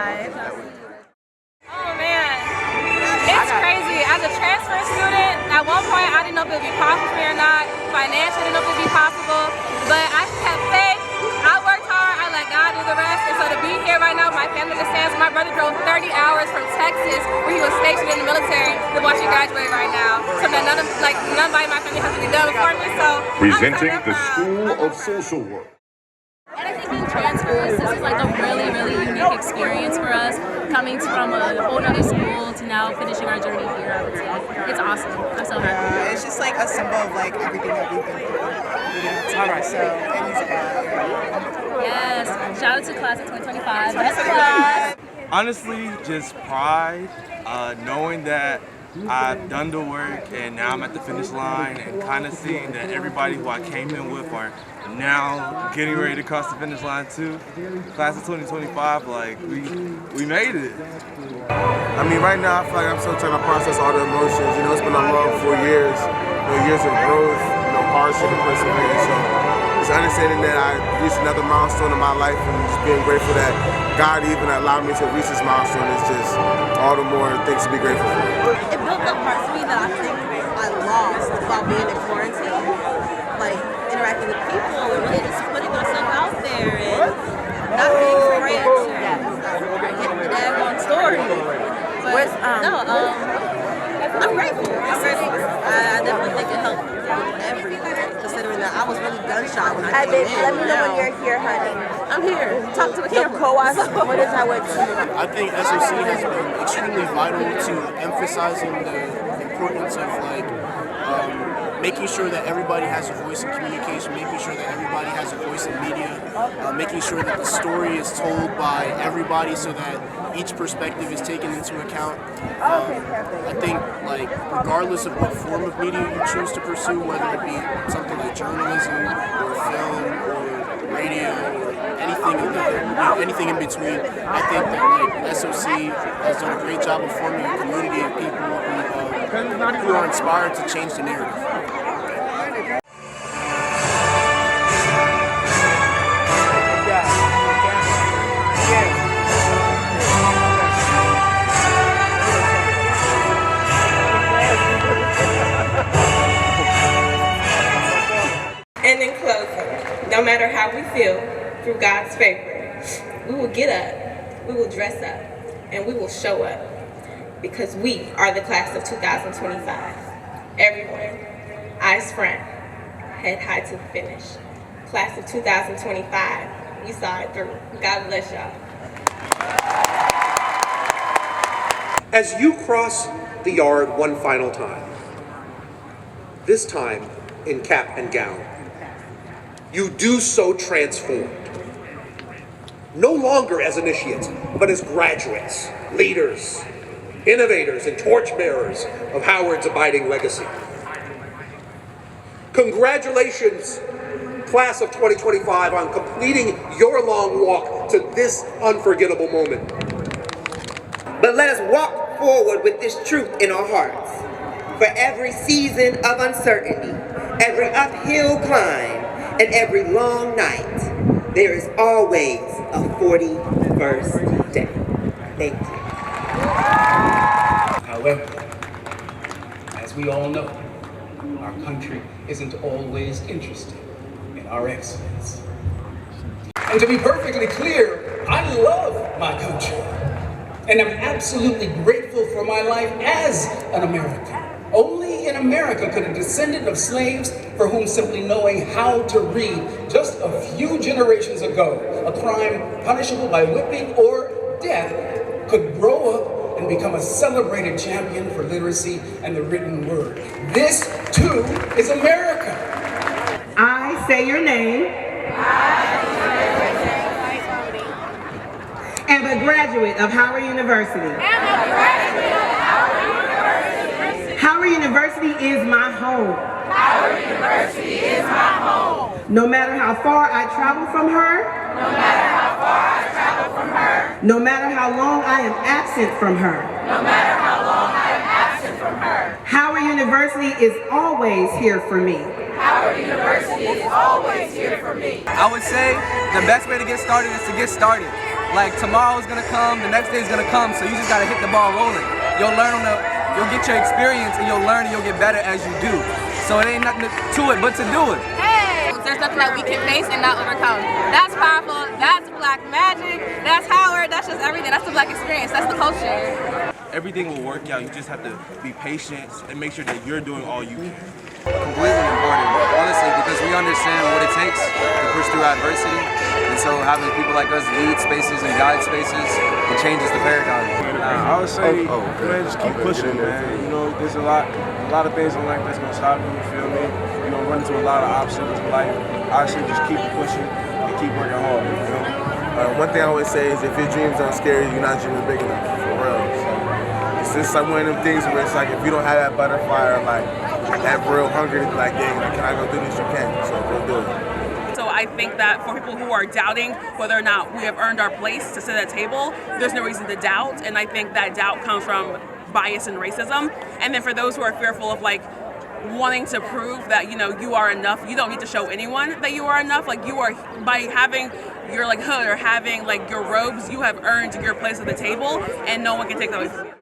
25. Oh man, it's crazy. As a transfer student, at one point I didn't know if it would be possible for me or not. Financially, I didn't know if it would be possible, but I kept faith. I worked hard. I let God do the rest. And so to be here right now, my family understands. My brother drove 30 hours from Texas, where he was stationed in the military, to watch you graduate right now. So that nobody in my family has really done for me. So presenting the School of Social Work. And I think being transfers, this is like a really, really unique experience for us, coming from a whole other school to now finishing our journey here, I would say. It's awesome. I'm so happy. It's just like a symbol of like everything that we've been through. All right. So it needs to happen. Yes. Shout out to class of 2025. Best class. Honestly, just pride, knowing that I've done the work and now I'm at the finish line, and kind of seeing that everybody who I came in with are now getting ready to cross the finish line too. Class of 2025, like we made it. I mean, right now I feel like I'm still trying to process all the emotions. You know, it's been a long 4 years, years of growth, hardship and perseverance. So it's understanding that I reached another milestone in my life, and just being grateful that God even allowed me to reach this milestone is just all the more things to be grateful for. It built up parts of me that I think I lost while being in quarantine. Like interacting with people and really just putting myself out there and not being afraid to get the daggone story. But I'm grateful. I definitely think it helped everyone, considering that I was really gun shy when I came in. Let me know when you're here, honey. I'm here. Talk to the camera. What is that with you? I think SOC has been extremely vital to emphasizing the importance of making sure that everybody has a voice in communication, making sure that everybody has a voice in media, making sure that the story is told by everybody so that each perspective is taken into account. I think, regardless of what form of media you choose to pursue, whether it be something like journalism or film or radio or anything in between, I think that SOC has done a great job of forming a community of people who are inspired to change the narrative. And in closing, no matter how we feel, through God's favor, we will get up, we will dress up, and we will show up, because we are the class of 2025. Everyone, eyes front, head high to the finish. Class of 2025, we saw it through. God bless y'all. As you cross the yard one final time, this time in cap and gown, you do so transformed. No longer as initiates, but as graduates, leaders, innovators, and torchbearers of Howard's abiding legacy. Congratulations, class of 2025, on completing your long walk to this unforgettable moment. But let us walk forward with this truth in our hearts. For every season of uncertainty, every uphill climb, and every long night, there is always a 41st day. Thank you. However, as we all know, our country isn't always interested in our excellence. And to be perfectly clear, I love my country, and I'm absolutely grateful for my life as an American. Only in America could a descendant of slaves, for whom simply knowing how to read just a few generations ago, a crime punishable by whipping or death, could grow up and become a celebrated champion for literacy and the written word. This, too, is America. I say your name. Am a graduate of Howard University. Howard University is my home. Howard University is my home. No matter how far I travel from her. No matter how far I travel from her. No matter how long I am absent from her. No matter how long I am absent from her. Howard University is always here for me. Howard University is always here for me. I would say the best way to get started is to get started. Like tomorrow's gonna come, the next day's gonna come, so you just gotta hit the ball rolling. You'll you'll get your experience and you'll learn and you'll get better as you do. So it ain't nothing to it but to do it. Hey! There's nothing that we can face and not overcome. That's powerful, that's black magic, that's Howard, that's just everything. That's the black experience, that's the culture. Everything will work out. You just have to be patient and make sure that you're doing all you can. Completely important, honestly, because we understand what it takes to push through adversity, and so having people like us lead spaces and guide spaces, it changes the paradigm. I would say, man, just keep pushing, man. You know, there's a lot of things in life that's gonna stop you. You feel me? You know, run into a lot of obstacles in life. I say just keep pushing and keep working hard. You feel me? One thing I always say is, if your dreams aren't scary, you're not dreaming big enough, for real. So it's just like one of them things where it's like, if you don't have that butterfly or like that real hunger to be like, dang, can I go do this? You can, so go do it. So I think that for people who are doubting whether or not we have earned our place to sit at a table, there's no reason to doubt, and I think that doubt comes from bias and racism. And then for those who are fearful of like wanting to prove that, you know, you are enough, you don't need to show anyone that you are enough. Like, you are, by having your like hood or having like your robes, you have earned your place at the table, and no one can take that away from you.